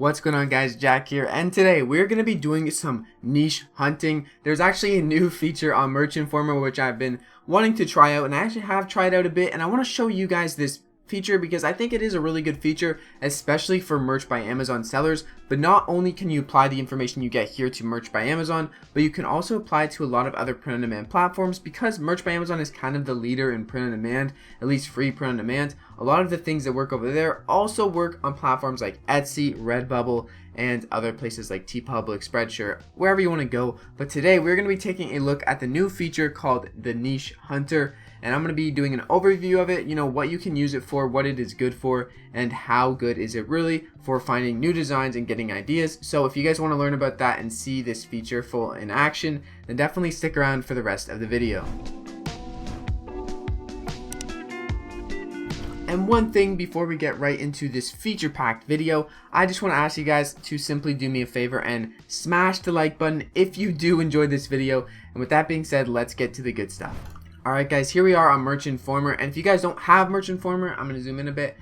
What's going on, guys? Jack here, and today we're going to be doing some niche hunting. There's actually a new feature on Merch Informer which I've been wanting to try out, and I actually have tried out a bit, and I want to show you guys this feature because I think it is a really good feature, especially for Merch by Amazon sellers. But not only can you apply the information you get here to Merch by Amazon, but you can also apply it to a lot of other print-on-demand platforms, because Merch by Amazon is kind of the leader in print-on-demand, at least free print-on-demand. A lot of the things that work over there also work on platforms like Etsy, Redbubble, and other places like TeePublic, Spreadshirt, wherever you want to go. But today we're going to be taking a look at the new feature called the Niche Hunter, and I'm going to be doing an overview of it, what you can use it for, what it is good for, and how good is it really for finding new designs and getting ideas. So if you guys want to learn about that and see this feature full in action, then definitely stick around for the rest of the video. And one thing before we get right into this feature-packed video, I just want to ask you guys to simply do me a favor and smash the like button if you do enjoy this video. And with that being said, let's get to the good stuff. Alright guys, here we are on Merch Informer, and if you guys don't have Merch Informer, I'm going to zoom in a bit.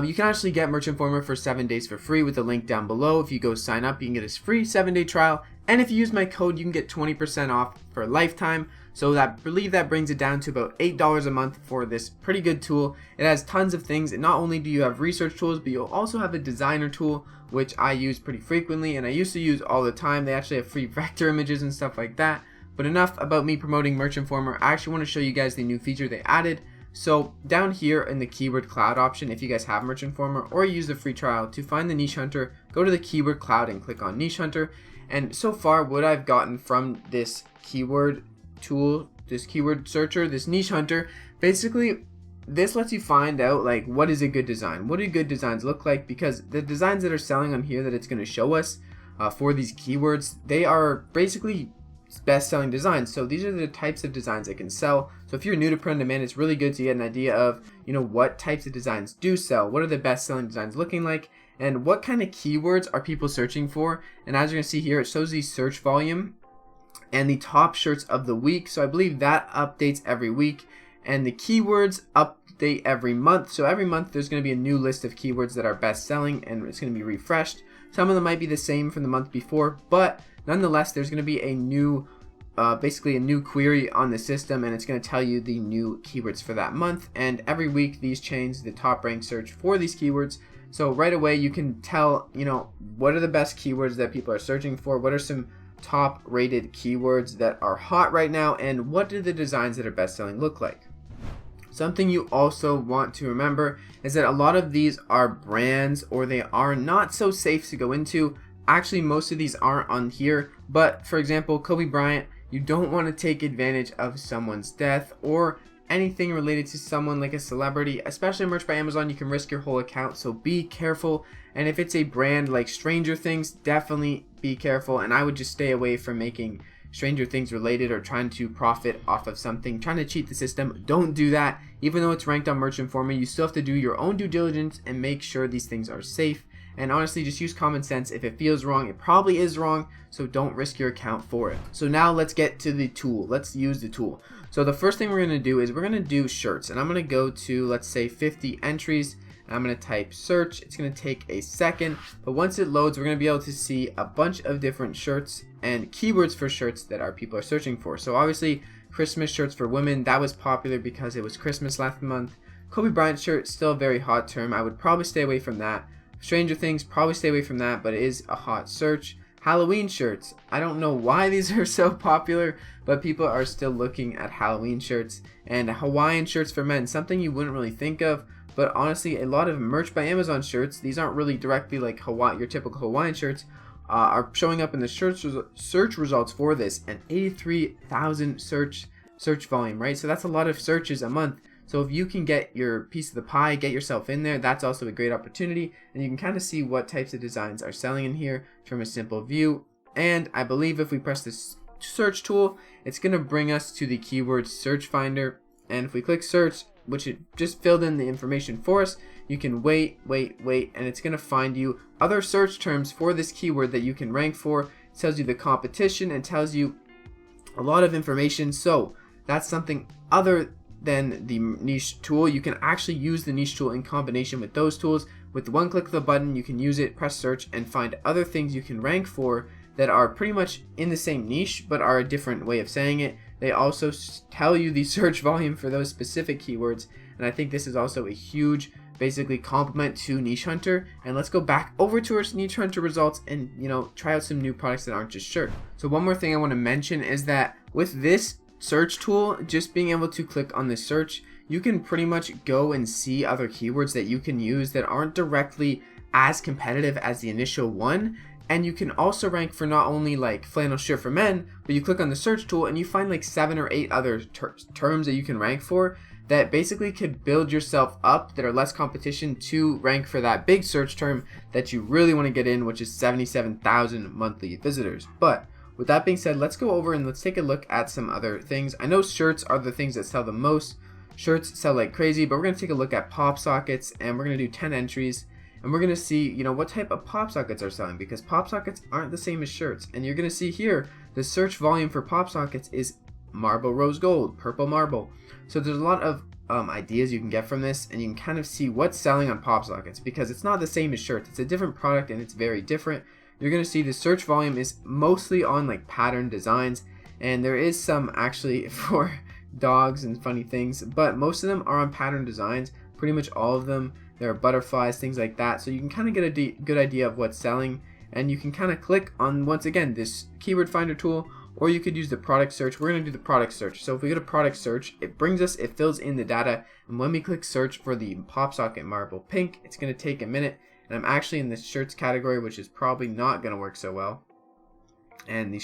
You can actually get Merch Informer for 7 days for free with the link down below. If you go sign up, you can get a free 7-day trial, and if you use my code, you can get 20% off for a lifetime. So I believe that brings it down to about $8 a month for this pretty good tool. It has tons of things, and not only do you have research tools, but you'll also have a designer tool, which I use pretty frequently, and I used to use all the time. They actually have free vector images and stuff like that. But enough about me promoting Merch Informer. I actually want to show you guys the new feature they added. So down here in the keyword cloud option, if you guys have Merch Informer or use the free trial, to find the niche hunter, go to the keyword cloud and click on niche hunter. And so far what I've gotten from this keyword tool, this keyword searcher, this niche hunter, basically this lets you find out like what is a good design, what do good designs look like, because the designs that are selling on here that it's going to show us for these keywords, they are basically best-selling designs. So these are the types of designs that can sell. So if you're new to print on demand, it's really good to get an idea of what types of designs do sell, what are the best-selling designs looking like, and what kind of keywords are people searching for. And as you're gonna see here, it shows the search volume and the top shirts of the week. So I believe that updates every week, and the keywords update every month. So every month there's going to be a new list of keywords that are best selling, and it's going to be refreshed. Some of them might be the same from the month before, but nonetheless there's going to be a new basically a new query on the system, and it's going to tell you the new keywords for that month. And every week these change the top ranked search for these keywords. So right away you can tell what are the best keywords that people are searching for, what are some top rated keywords that are hot right now, and what do the designs that are best selling look like. Something you also want to remember is that a lot of these are brands, or they are not so safe to go into. Actually, most of these aren't on here, but for example, Kobe Bryant, you don't want to take advantage of someone's death or anything related to someone like a celebrity. Especially Merch by Amazon, you can risk your whole account, so be careful. And if it's a brand like Stranger Things, definitely be careful, and I would just stay away from making Stranger Things related or trying to profit off of something, trying to cheat the system. Don't do that. Even though it's ranked on Merch Informer, you still have to do your own due diligence and make sure these things are safe. And honestly, just use common sense. If it feels wrong, it probably is wrong, so don't risk your account for it. So now let's get to the tool. Let's use the tool. So the first thing we're going to do is we're going to do shirts, and I'm going to go to, let's say, 50 entries. I'm going to type search. It's going to take a second, but once it loads, we're going to be able to see a bunch of different shirts and keywords for shirts that our people are searching for. So obviously, Christmas shirts for women, that was popular because it was Christmas last month. Kobe Bryant shirt, still a very hot term. I would probably stay away from that. Stranger Things, probably stay away from that, but it is a hot search. Halloween shirts, I don't know why these are so popular, but people are still looking at Halloween shirts. And Hawaiian shirts for men, something you wouldn't really think of. But honestly, a lot of Merch by Amazon shirts, these aren't really directly like your typical Hawaiian shirts, are showing up in the search results for this, and 83,000 search volume, right? So that's a lot of searches a month. So if you can get your piece of the pie, get yourself in there, that's also a great opportunity. And you can kind of see what types of designs are selling in here from a simple view. And I believe if we press this search tool, it's going to bring us to the keyword search finder. And if we click search, which it just filled in the information for us, you can wait, and it's going to find you other search terms for this keyword that you can rank for. It tells you the competition and tells you a lot of information. So that's something other than the niche tool. You can actually use the niche tool in combination with those tools, with one click of the button, you can use it, press search, and find other things you can rank for that are pretty much in the same niche but are a different way of saying it. They also tell you the search volume for those specific keywords, and I think this is also a huge basically complement to Niche Hunter. And let's go back over to our Niche Hunter results and try out some new products that aren't just shirt. So one more thing I want to mention is that with this search tool, just being able to click on the search, you can pretty much go and see other keywords that you can use that aren't directly as competitive as the initial one. And you can also rank for not only like flannel shirt for men, but you click on the search tool and you find like 7 or 8 other terms that you can rank for that basically could build yourself up that are less competition to rank for that big search term that you really want to get in, which is 77,000 monthly visitors. But with that being said, let's go over and let's take a look at some other things. I know shirts are the things that sell the most. Shirts sell like crazy, but we're going to take a look at PopSockets and we're going to do 10 entries. And we're going to see, what type of PopSockets are selling, because PopSockets aren't the same as shirts. And you're going to see here, the search volume for PopSockets is marble rose gold, purple marble. So there's a lot of ideas you can get from this, and you can kind of see what's selling on PopSockets, because it's not the same as shirts. It's a different product and it's very different. You're going to see the search volume is mostly on like pattern designs, and there is some actually for dogs and funny things, but most of them are on pattern designs, pretty much all of them. There are butterflies, things like that, so you can kind of get a good idea of what's selling, and you can kind of click on, once again, this keyword finder tool, or you could use the product search. We're going to do the product search. So if we go to product search, it fills in the data, and when we click search for the PopSocket marble pink, it's going to take a minute, and I'm actually in the shirts category, which is probably not going to work so well. And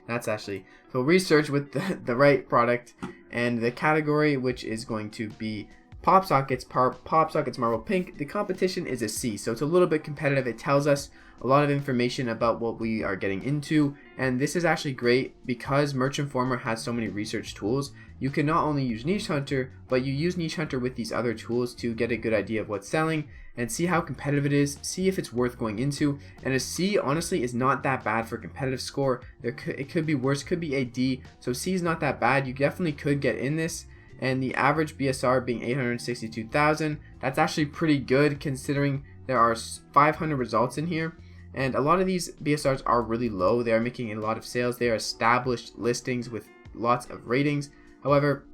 that's actually, so research with the right product, and the category, which is going to be PopSockets marble pink. The competition is a C, so it's a little bit competitive. It tells us a lot of information about what we are getting into, and this is actually great because Merch Informer has so many research tools. You can not only use Niche Hunter, but you use Niche Hunter with these other tools to get a good idea of what's selling and see how competitive it is, see if it's worth going into. And a C honestly is not that bad for competitive score. It could be worse, could be a D, so C is not that bad. You definitely could get in this. And the average BSR being 862,000, that's actually pretty good considering there are 500 results in here, and a lot of these BSRs are really low. They are making a lot of sales. They are established listings with lots of ratings. However,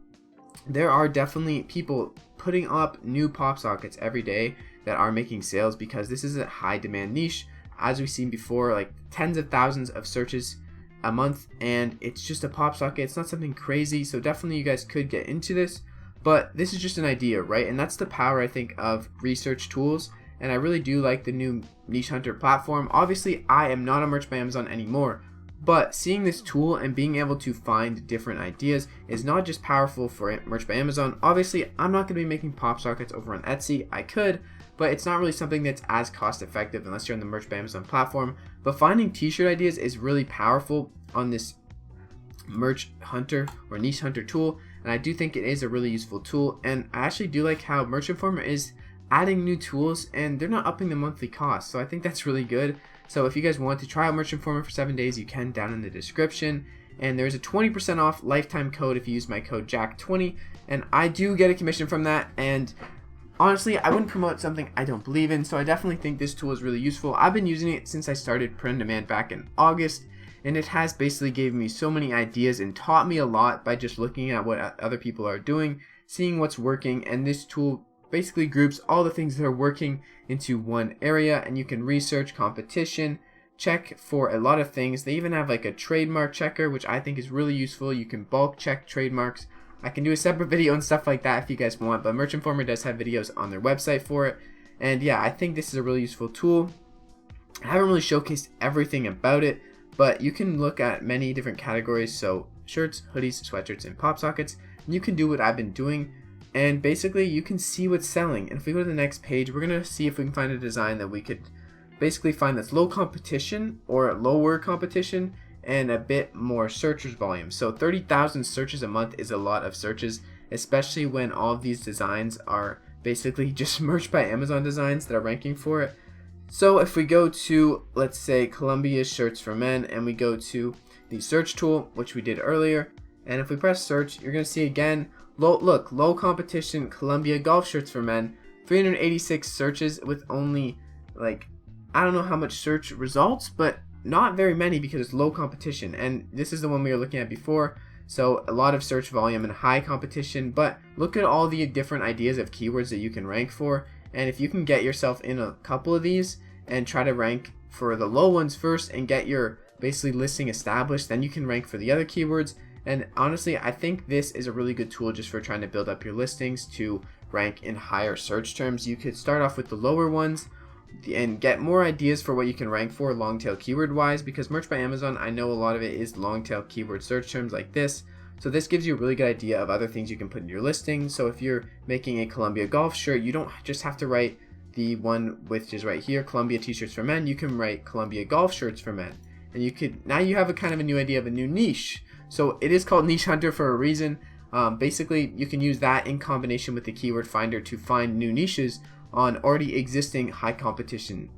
there are definitely people putting up new PopSockets every day that are making sales, because this is a high demand niche, as we've seen before, like tens of thousands of searches a month, and it's just a PopSocket. It's not something crazy, so definitely you guys could get into this, but this is just an idea, right? And that's the power, I think, of research tools, and I really do like the new Niche Hunter platform. Obviously, I am not on Merch by Amazon anymore, but seeing this tool and being able to find different ideas is not just powerful for Merch by Amazon. Obviously, I'm not going to be making PopSockets over on Etsy. I could, but it's not really something that's as cost effective unless you're on the Merch by Amazon platform. But finding t-shirt ideas is really powerful on this Merch Hunter or Niche Hunter tool, and I do think it is a really useful tool. And I actually do like how Merch Informer is adding new tools and they're not upping the monthly cost, so I think that's really good. So if you guys want to try out Merch Informer for 7 days, you can down in the description, and there's a 20% off lifetime code if you use my code JACK20, and I do get a commission from that. And honestly, I wouldn't promote something I don't believe in, so I definitely think this tool is really useful. I've been using it since I started print on demand back in August, and it has basically given me so many ideas and taught me a lot by just looking at what other people are doing, seeing what's working. And this tool basically groups all the things that are working into one area, and you can research competition, check for a lot of things. They even have like a trademark checker, which I think is really useful. You can bulk check trademarks. I can do a separate video and stuff like that if you guys want, but Merch Informer does have videos on their website for it. And yeah, I think this is a really useful tool. I haven't really showcased everything about it, but you can look at many different categories, so shirts, hoodies, sweatshirts, and PopSockets, and you can do what I've been doing, and basically you can see what's selling. And if we go to the next page, we're going to see if we can find a design that we could basically find that's low competition or lower competition and a bit more searchers volume. So 30,000 searches a month is a lot of searches, especially when all of these designs are basically just Merch by Amazon designs that are ranking for it. So if we go to, let's say, Columbia shirts for men, and we go to the search tool, which we did earlier, and if we press search, you're going to see again, low competition Columbia golf shirts for men. 386 searches with only, like, I don't know how much search results, but not very many because it's low competition. And this is the one we were looking at before. So a lot of search volume and high competition, but look at all the different ideas of keywords that you can rank for. And if you can get yourself in a couple of these and try to rank for the low ones first and get your basically listing established, then you can rank for the other keywords. And honestly, I think this is a really good tool just for trying to build up your listings to rank in higher search terms. You could start off with the lower ones and get more ideas for what you can rank for long tail keyword wise, because merch by Amazon, I know a lot of it is long tail keyword search terms like this. So this gives you a really good idea of other things you can put in your listing. So if you're making a Columbia golf shirt, you don't just have to write the one which is right here, Columbia t-shirts for men. You can write Columbia golf shirts for men, and now you have a kind of a new idea of a new niche. So it is called Niche Hunter for a reason. Basically, you can use that in combination with the keyword finder to find new niches on already existing high competition,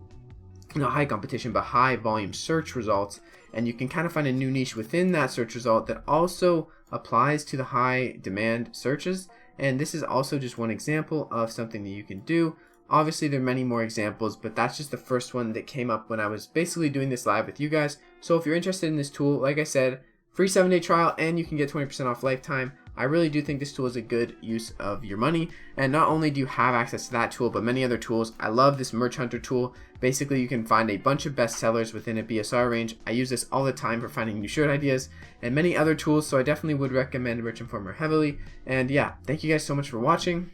not high competition, but high volume search results. And you can kind of find a new niche within that search result that also applies to the high demand searches. And this is also just one example of something that you can do. Obviously, there are many more examples, but that's just the first one that came up when I was basically doing this live with you guys. So if you're interested in this tool, like I said, free 7-day trial, and you can get 20% off lifetime. I really do think this tool is a good use of your money. And not only do you have access to that tool, but many other tools. I love this Merch Hunter tool. Basically, you can find a bunch of best sellers within a BSR range. I use this all the time for finding new shirt ideas and many other tools. So I definitely would recommend Merch Informer heavily. And yeah, thank you guys so much for watching.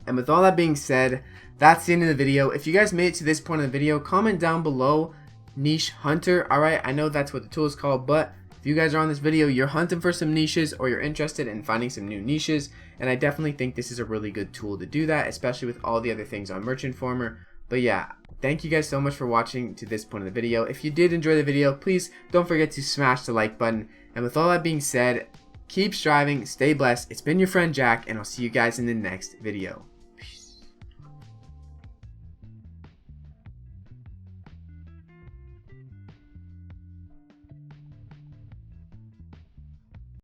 And with all that being said, that's the end of the video. If you guys made it to this point of the video, comment down below Niche Hunter. Alright, I know that's what the tool is called, but if you guys are on this video, you're hunting for some niches or you're interested in finding some new niches, and I definitely think this is a really good tool to do that, especially with all the other things on Merch Informer. But yeah, thank you guys so much for watching to this point of the video. If you did enjoy the video, please don't forget to smash the like button. And with all that being said, keep striving, stay blessed. It's been your friend Jack, and I'll see you guys in the next video.